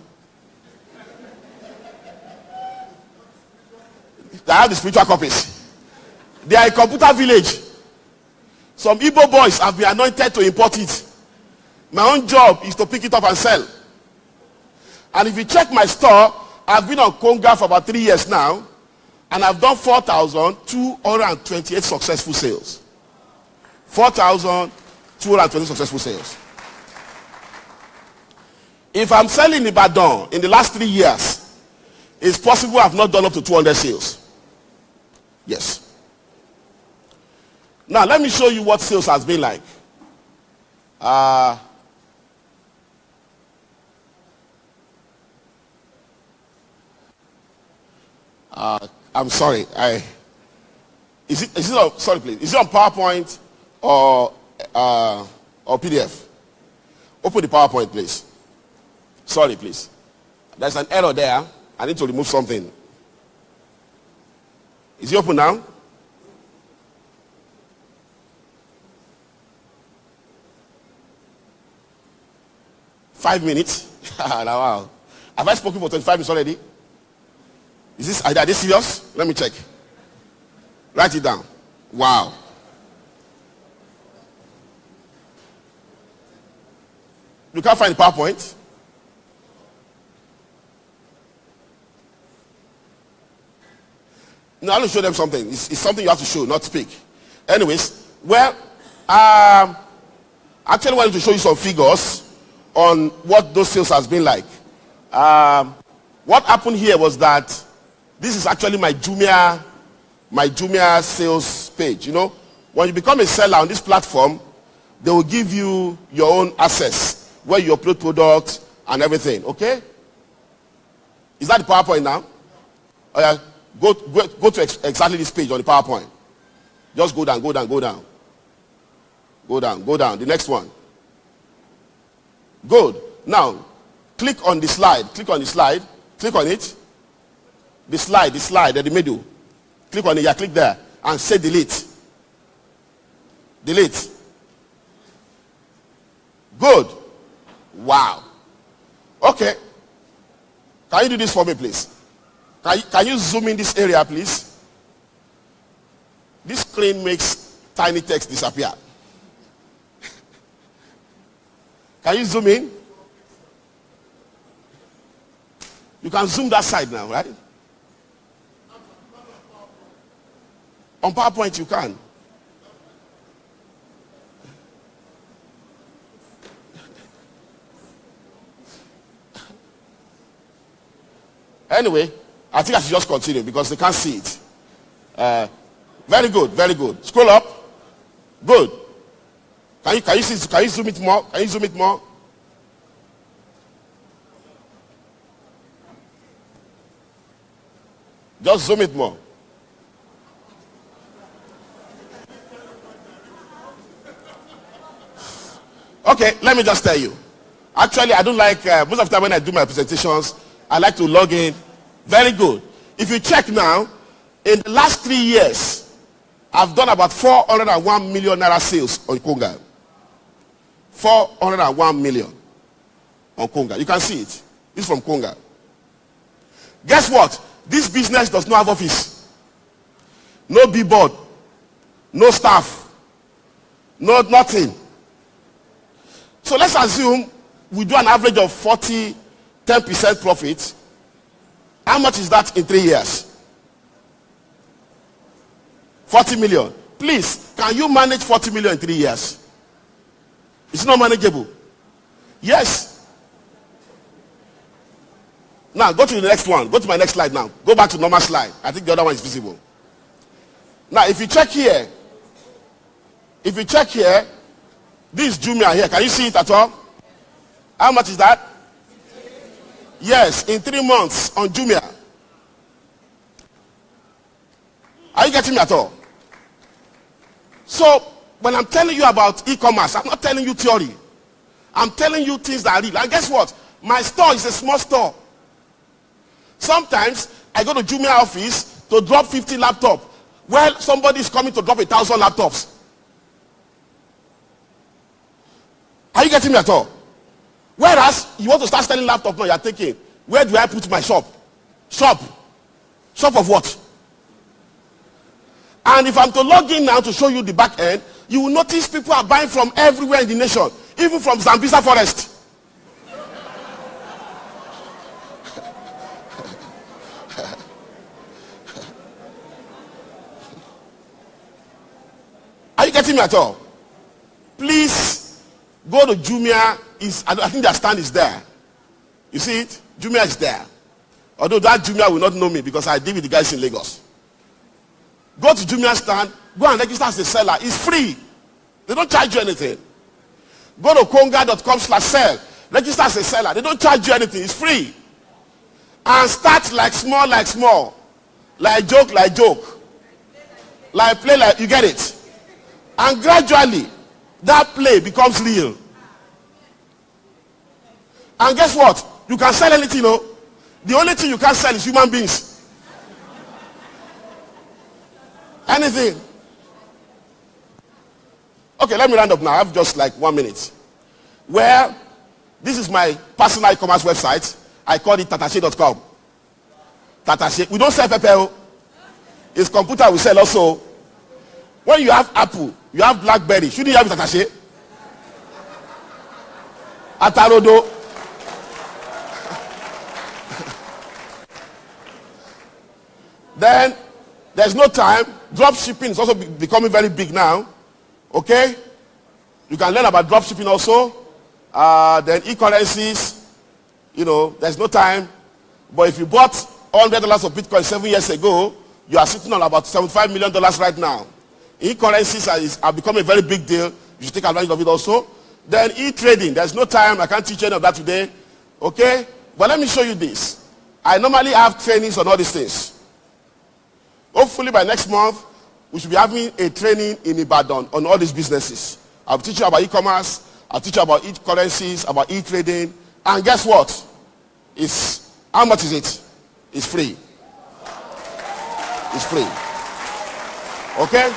I have the spiritual copies. They are a computer village. Some Igbo boys have been anointed to import it. My own job is to pick it up and sell. And if you check my store, I've been on Konga for about 3 years now, and I've done 4,228 successful sales. 4,220 successful sales. If I'm selling Ibadan in the last 3 years, it's possible I've not done up to 200 sales. Yes. Now, let me show you what sales has been like. I'm sorry. Is it on, sorry, please. Is it on PowerPoint or PDF? Open the PowerPoint, please. Sorry, please. There's an error there. I need to remove something. Is it open now? Five minutes? Wow. Have I spoken for 25 minutes already? Are they serious? Let me check. Write it down. Wow. You can't find the PowerPoint? No, I want to show them something. It's something you have to show, not speak. Anyways, well, I actually wanted to show you some figures on what those sales has been like. What happened here was that this is actually my Jumia sales page. You know, when you become a seller on this platform, they will give you your own access where you upload products and everything. Okay? Is that the PowerPoint now? Oh, yeah. Go to exactly this page on the PowerPoint. Just go down, go down, go down. Go down, go down. The next one. Good. Now, click on the slide. Click on the slide. Click on it. The slide at the middle. Click on it. Yeah, click there. And say delete. Delete. Good. Wow. Okay. Can you do this for me, please? Can you zoom in this area, please? This screen makes tiny text disappear. Can you zoom in? You can zoom that side now, right? On PowerPoint you can. Anyway, I think I should just continue because they can't see it. Very good, very good. Scroll up. Good. Can you see? Can you zoom it more? Can you zoom it more? Just zoom it more. Okay, let me just tell you. Actually, I don't like, most of the time when I do my presentations, I like to log in. Very good. If you check now, in the last 3 years, I've done about 401 million naira sales on Konga. 401 million on Konga. You can see it. It's from Konga. Guess what? This business does not have office. No billboard. No staff. No nothing. So let's assume we do an average of 10% profit. How much is that in 3 years? 40 million. Please, can you manage 40 million in 3 years? It's not manageable. Yes. Now, go to the next one. Go to my next slide now. Go back to normal slide. I think the other one is visible. Now, if you check here, this is Jumia here. Can you see it at all? How much is that? Yes, in 3 months on Jumia. Are you getting me at all? So, when I'm telling you about e-commerce, I'm not telling you theory. I'm telling you things that are real. And guess what? My store is a small store. Sometimes, I go to Jumia office to drop 50 laptops. Well, somebody is coming to drop 1,000 laptops. Are you getting me at all? Whereas, you want to start selling laptops now, you're thinking, where do I put my shop? Shop of what? And if I'm to log in now to show you the back end, you will notice people are buying from everywhere in the nation, even from Zambisa forest. Are you getting me at all? Please go to Jumia. I think their stand is there. You see it? Jumia is there. Although that Jumia will not know me because I deal with the guys in Lagos. Go to Jumia stand. Go and register as a seller. It's free. They don't charge you anything. Go to konga.com/sell. Register as a seller. They don't charge you anything. It's free. And start like small. Like joke. Like play like, you get it. And gradually, that play becomes real. And guess what? You can sell anything, you know. The only thing you can't sell is human beings. Anything. Okay, let me round up now. I have just like 1 minute. Well, this is my personal e-commerce website. I call it tatashe.com. Tatashe. We don't sell Pepeo. It's computer we sell also. When you have Apple, you have BlackBerry. Shouldn't you have Tatashe? Atarodo. Then, there's no time. Drop shipping is also becoming very big now. Okay? You can learn about drop shipping also. Then e-currencies. You know, there's no time. But if you bought $100 of Bitcoin 7 years ago, you are sitting on about $75 million right now. E-currencies are becoming a very big deal. You should take advantage of it also. Then e-trading. There's no time. I can't teach any of that today. Okay? But let me show you this. I normally have trainings on all these things. Hopefully by next month, we should be having a training in Ibadan on all these businesses. I'll teach you about e-commerce. I'll teach you about e-currencies, about e-trading. And guess what? How much is it? It's free. It's free. Okay?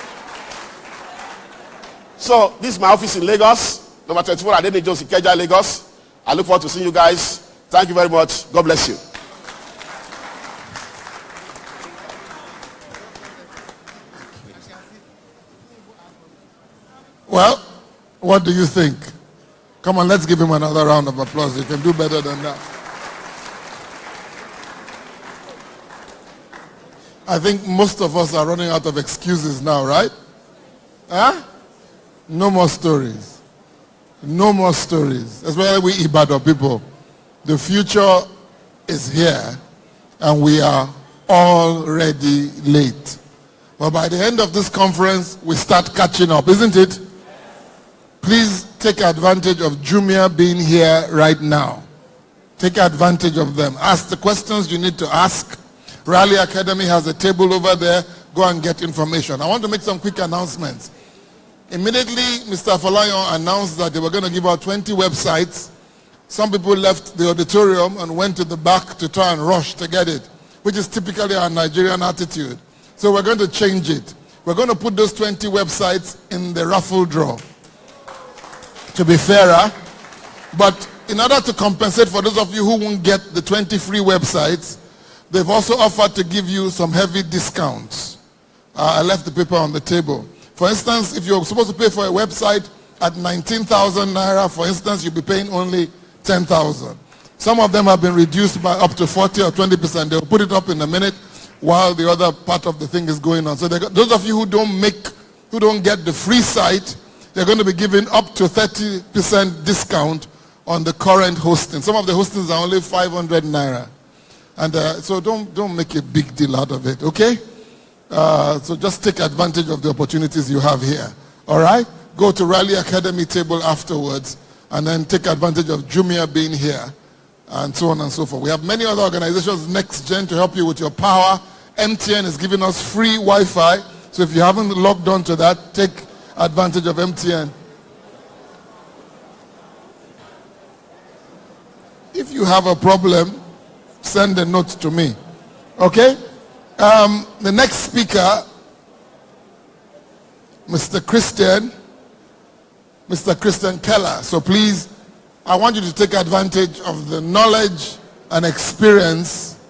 So, this is my office in Lagos. Number 24, Adene Jones, Ikeja, Lagos. I look forward to seeing you guys. Thank you very much. God bless you. Well, what do you think? Come on, let's give him another round of applause. You can do better than that. I think most of us are running out of excuses now, right? Huh? No more stories. No more stories. That's why we Ibadan people. The future is here. and we are already late. But by the end of this conference, we start catching up, isn't it? Please take advantage of Jumia being here right now. Take advantage of them. Ask the questions you need to ask. Rally Academy has a table over there. Go and get information. I want to make some quick announcements. Immediately, Mr. Folayon announced that they were going to give out 20 websites. Some people left the auditorium and went to the back to try and rush to get it, which is typically our Nigerian attitude. So we're going to change it. We're going to put those 20 websites in the raffle draw to be fairer. But in order to compensate for those of you who won't get the 20 free websites, they've also offered to give you some heavy discounts. I left the paper on the table. For instance, if you're supposed to pay for a website at 19,000 naira, for instance, you'll be paying only 10,000. Some of them have been reduced by up to 40 or 20%. They'll put it up in a minute while the other part of the thing is going on. So those of you who don't get the free site, they're going to be giving up to 30% discount on the current hosting. Some of the hostings are only 500 naira. And so don't make a big deal out of it, okay? So just take advantage of the opportunities you have here. All right? Go to Rally Academy table afterwards and then take advantage of Jumia being here and so on and so forth. We have many other organizations, Next Gen, to help you with your power. MTN is giving us free Wi-Fi. So if you haven't logged on to that, take advantage of MTN. If you have a problem, send a note to me. Okay? The next speaker, Mr. Christian Keller. So please, I want you to take advantage of the knowledge and experience.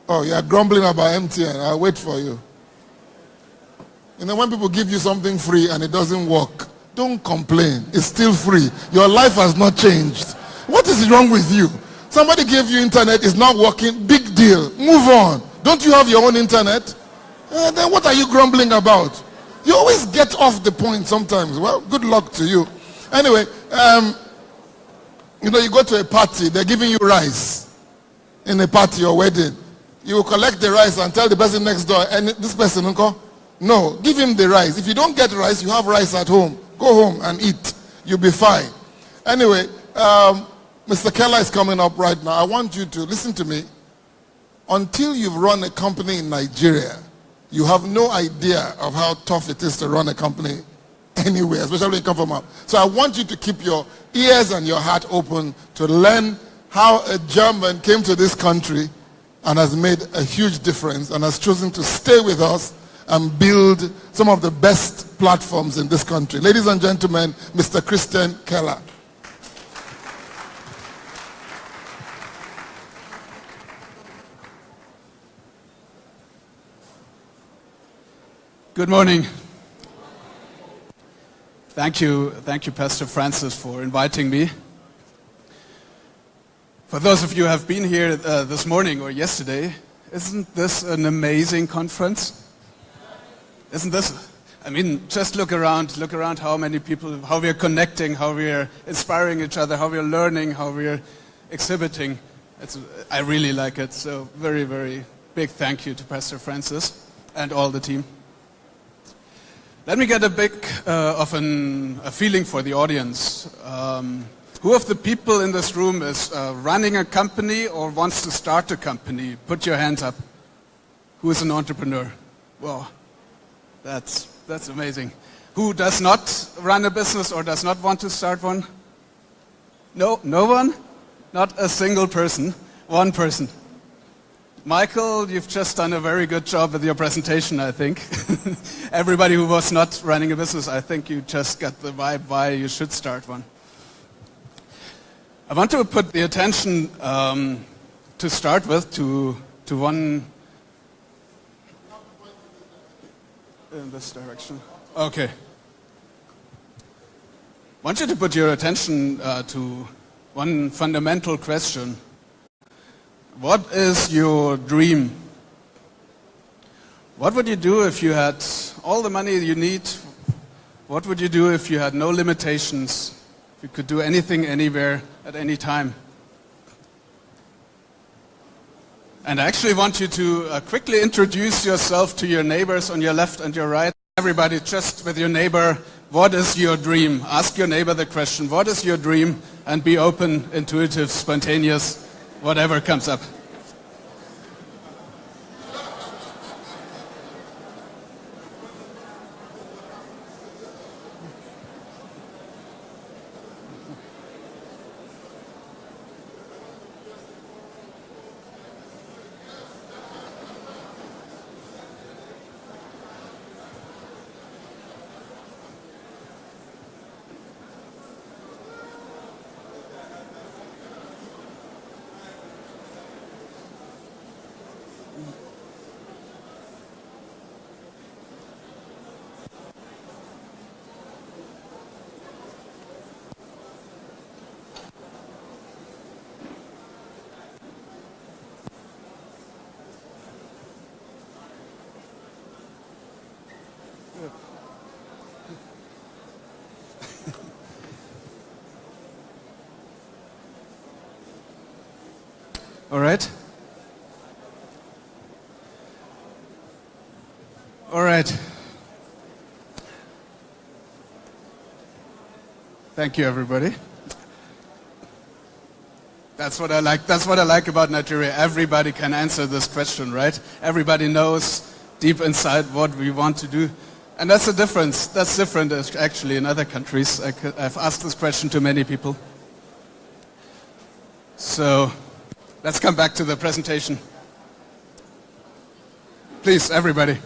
Oh, you are grumbling about MTN. I'll wait for you. You know, when people give you something free and it doesn't work, don't complain. It's still free. Your life has not changed. What is wrong with you? Somebody gave you internet, it's not working, big deal. Move on. Don't you have your own internet? Then what are you grumbling about? You always get off the point sometimes. Well, good luck to you. Anyway, you know, you go to a party, they're giving you rice in a party or wedding. You will collect the rice and tell the person next door, and this person, uncle, no, give him the rice. If you don't get rice, you have rice at home. Go home and eat. You'll be fine. Anyway, Mr. Keller is coming up right now. I want you to listen to me. Until you've run a company in Nigeria, you have no idea of how tough it is to run a company anywhere, especially when you come from up. So I want you to keep your ears and your heart open to learn how a German came to this country and has made a huge difference and has chosen to stay with us and build some of the best platforms in this country. Ladies and gentlemen, Mr. Christian Keller. Good morning. Thank you, Pastor Francis, for inviting me. For those of you who have been here this morning or yesterday, isn't this an amazing conference? Isn't this? I mean, just look around how many people, how we are connecting, how we are inspiring each other, how we are learning, how we are exhibiting. I really like it. So very, very big thank you to Pastor Francis and all the team. Let me get a bit of a feeling for the audience. Who of the people in this room is running a company or wants to start a company? Put your hands up. Who is an entrepreneur? Wow, that's amazing. Who does not run a business or does not want to start one? No one? Not a single person. One person. Michael, you've just done a very good job with your presentation, I think. Everybody who was not running a business, I think you just got the vibe why you should start one. I want to put the attention to start with to one in this direction. Okay. I want you to put your attention to one fundamental question. What is your dream? What would you do if you had all the money you need? What would you do if you had no limitations? If you could do anything, anywhere, at any time? And I actually want you to quickly introduce yourself to your neighbors on your left and your right. Everybody, just with your neighbor, what is your dream? Ask your neighbor the question, what is your dream? And be open, intuitive, spontaneous, whatever comes up. All right. All right. Thank you, everybody. That's what I like. That's what I like about Nigeria. Everybody can answer this question, right? Everybody knows deep inside what we want to do. And that's the difference. That's different actually in other countries. I've asked this question to many people. So let's come back to the presentation. Please, everybody.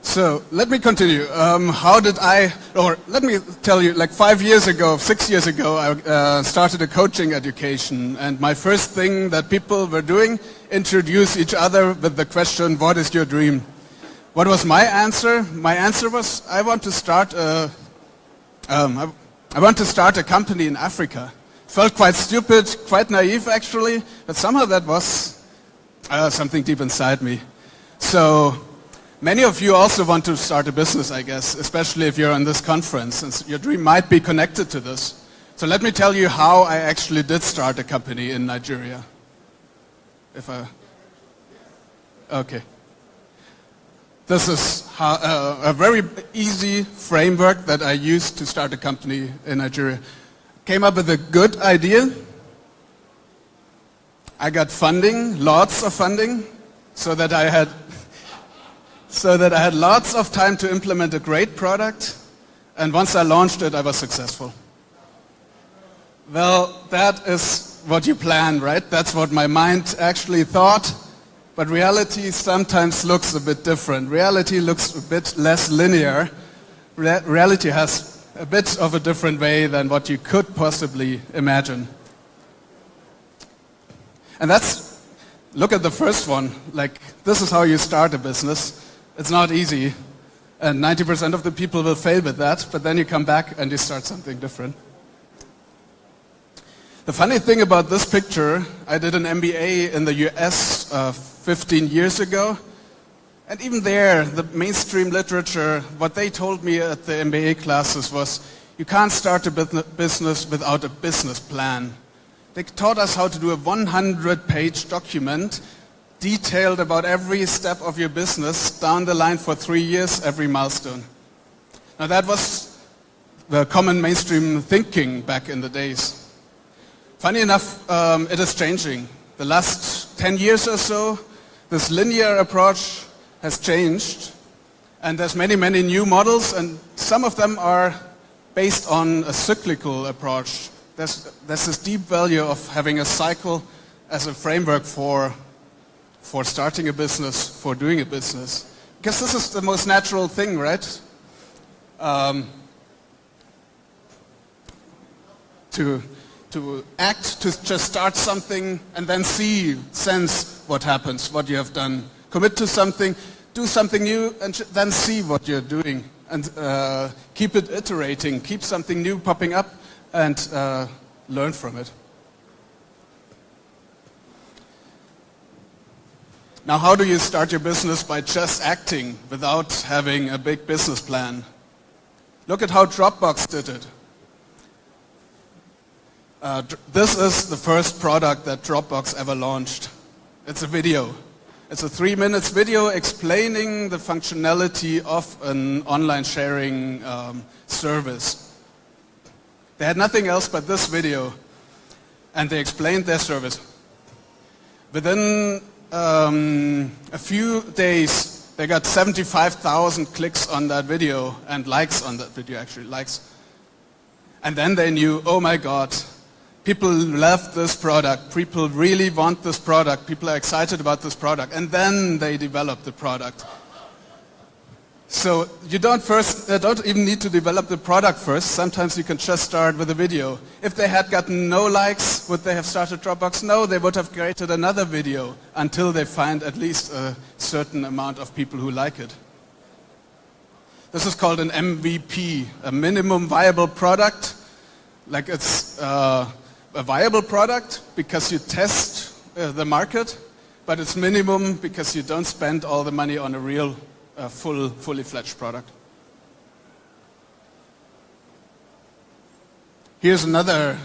So let me continue. Let me tell you, like 6 years ago, I started a coaching education. And my first thing that people were doing, introduce each other with the question, what is your dream? What was my answer? My answer was, I want to start a company in Africa. Felt quite stupid, quite naive actually, but somehow that was something deep inside me. So many of you also want to start a business, I guess, especially if you're on this conference, and your dream might be connected to this. So let me tell you how I actually did start a company in Nigeria. Okay. This is a very easy framework that I used to start a company in Nigeria. Came up with a good idea. I got funding, lots of funding, so that I had lots of time to implement a great product, and once I launched it, I was successful. Well, that is what you plan, right? That's what my mind actually thought, but reality sometimes looks a bit different. Reality looks a bit less linear. Reality has a bit of a different way than what you could possibly imagine. And look at the first one, like this is how you start a business. It's not easy, and 90% of the people will fail with that, but then you come back and you start something different. The funny thing about this picture, I did an MBA in the US 15 years ago, and even there, the mainstream literature, what they told me at the MBA classes was, you can't start a business without a business plan. They taught us how to do a 100-page document detailed about every step of your business down the line for 3 years, every milestone. Now that was the common mainstream thinking back in the days. Funny enough, it is changing. The last 10 years or so, this linear approach has changed, and there's many, many new models, and some of them are based on a cyclical approach. There's this deep value of having a cycle as a framework for starting a business, for doing a business. Because this is the most natural thing, right? To act, to just start something and then sense what happens, what you have done. Commit to something, do something new, and then see what you're doing. And keep it iterating, keep something new popping up, and learn from it. Now, how do you start your business? By just acting without having a big business plan. Look at how Dropbox did it. This is the first product that Dropbox ever launched. It's a video. It's a 3-minute video explaining the functionality of an online sharing service. They had nothing else but this video, and they explained their service. Within a few days, they got 75,000 clicks on that video and likes on that video, actually, likes. And then they knew, oh my God, people love this product. People really want this product. People are excited about this product. And then they develop the product. So you don't even need to develop the product first. Sometimes you can just start with a video. If they had gotten no likes, would they have started Dropbox? No, they would have created another video until they find at least a certain amount of people who like it. This is called an MVP, a minimum viable product. Like it's a viable product because you test the market, but it's minimum because you don't spend all the money on a real fully fledged product. Here's another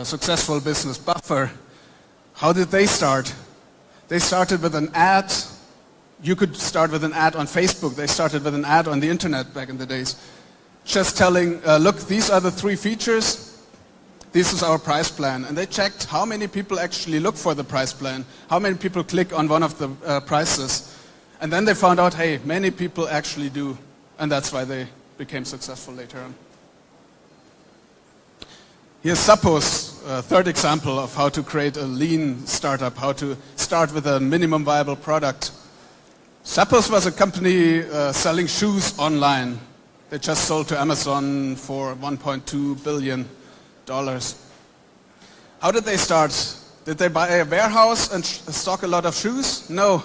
successful business, Buffer. How did they start? They started with an ad. You could start with an ad on Facebook. They started with an ad on the internet back in the days. Just telling, look, these are the 3 features. This is our price plan. And they checked how many people actually look for the price plan, how many people click on one of the prices. And then they found out, hey, many people actually do. And that's why they became successful later on. Here's Zappos, a third example of how to create a lean startup, how to start with a minimum viable product. Zappos was a company selling shoes online. They just sold to Amazon for $1.2 billion. How did they start? Did they buy a warehouse and stock a lot of shoes? No.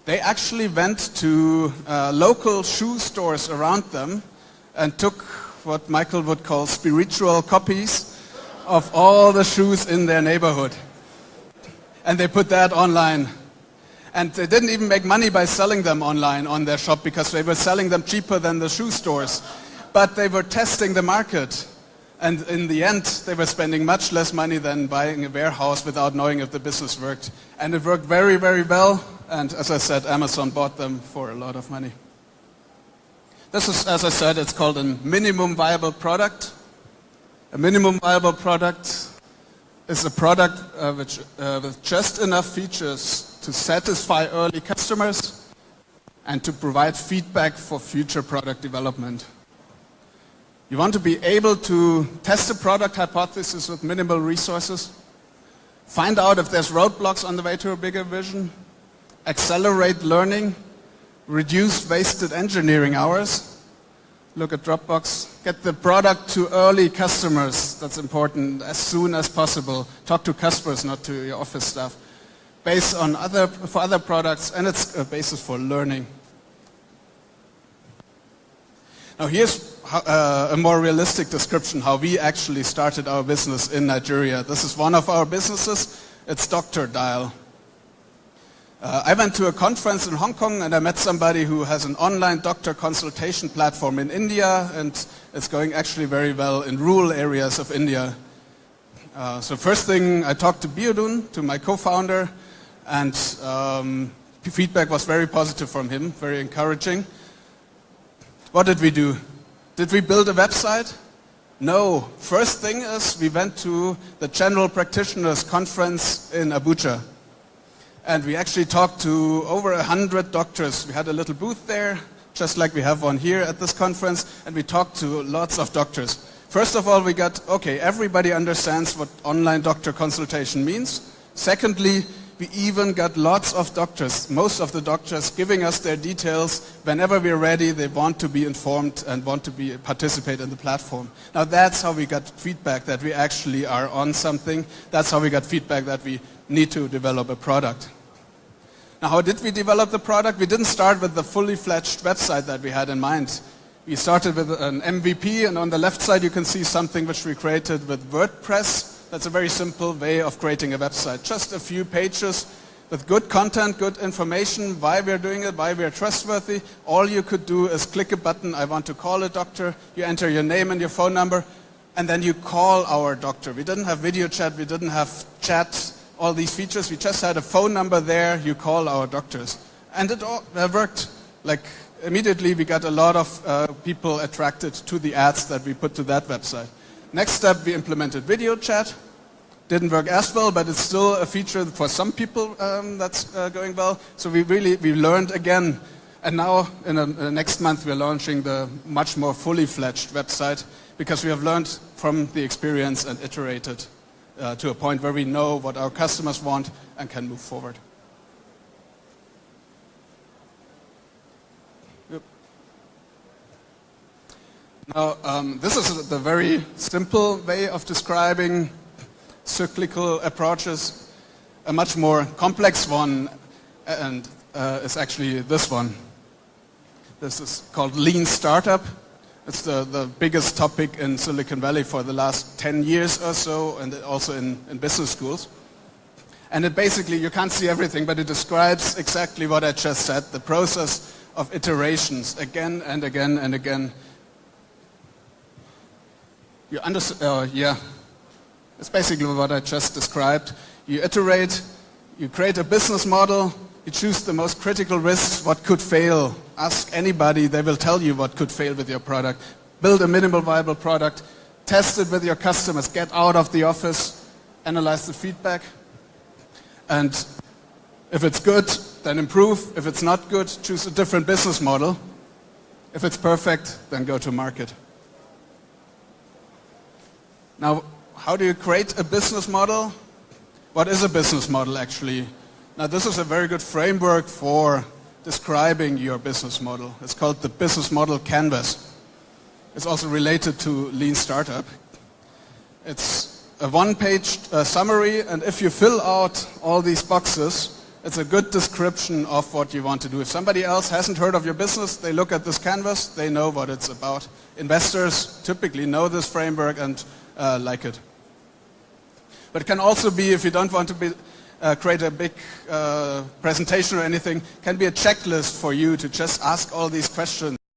They actually went to local shoe stores around them and took what Michael would call spiritual copies of all the shoes in their neighborhood. And they put that online. And they didn't even make money by selling them online on their shop because they were selling them cheaper than the shoe stores. But they were testing the market. And in the end, they were spending much less money than buying a warehouse without knowing if the business worked. And it worked very, very well. And as I said, Amazon bought them for a lot of money. This is, as I said, it's called a minimum viable product. A minimum viable product is a product with just enough features to satisfy early customers and to provide feedback for future product development. You want to be able to test a product hypothesis with minimal resources, find out if there's roadblocks on the way to a bigger vision, accelerate learning, reduce wasted engineering hours. Look at Dropbox. Get the product to early customers. That's important, as soon as possible. Talk to customers, not to your office staff. Based on for other products, and it's a basis for learning. Now here's a more realistic description how we actually started our business in Nigeria. This is one of our businesses. It's Dr. Dial. I went to a conference in Hong Kong and I met somebody who has an online doctor consultation platform in India, and it's going actually very well in rural areas of India. So first thing, I talked to Biodun, to my co-founder, and feedback was very positive from him, very encouraging. What did we do? Did we build a website? No. First thing is we went to the General Practitioners Conference in Abuja. And we actually talked to over 100 doctors. We had a little booth there, just like we have one here at this conference, and we talked to lots of doctors. First of all, we got, okay, everybody understands what online doctor consultation means. Secondly, we even got lots of doctors, most of the doctors giving us their details. Whenever we're ready, they want to be informed and want to participate in the platform. Now that's how we got feedback that we actually are on something. That's how we got feedback that we need to develop a product. Now how did we develop the product? We didn't start with the fully fledged website that we had in mind. We started with an MVP, and on the left side you can see something which we created with WordPress. That's a very simple way of creating a website. Just a few pages. with good content, good information, why we're doing it, why we're trustworthy. All you could do is click a button, I want to call a doctor, you enter your name and your phone number, and then you call our doctor. We didn't have video chat, we didn't have chat, all these features. We just had a phone number there, you call our doctors. And it all worked. Like, immediately we got a lot of people attracted to the ads that we put to that website. Next step, we implemented video chat. Didn't work as well, but it's still a feature for some people that's going well. So we learned again. And now, in the next month, we're launching the much more fully fledged website because we have learned from the experience and iterated to a point where we know what our customers want and can move forward. Yep. Now, this is the very simple way of describing cyclical approaches. A much more complex one and is actually this one. This is called lean startup. It's the biggest topic in Silicon Valley for the last 10 years or so, and also in business schools. And it basically, you can't see everything, but it describes exactly what I just said, the process of iterations again and again and again. You understand? Yeah. It's basically what I just described. You iterate, you create a business model, you choose the most critical risks, what could fail. Ask anybody, they will tell you what could fail with your product. Build a minimal viable product, test it with your customers, get out of the office, analyze the feedback, and if it's good, then improve. If it's not good, choose a different business model. If it's perfect, then go to market. Now, how do you create a business model? What is a business model actually? Now, this is a very good framework for describing your business model. It's called the business model canvas. It's also related to lean startup. It's a one-page summary, and if you fill out all these boxes, it's a good description of what you want to do. If somebody else hasn't heard of your business, they look at this canvas, they know what it's about. Investors typically know this framework and like it. But it can also be, if you don't want to create a big presentation or anything, can be a checklist for you to just ask all these questions.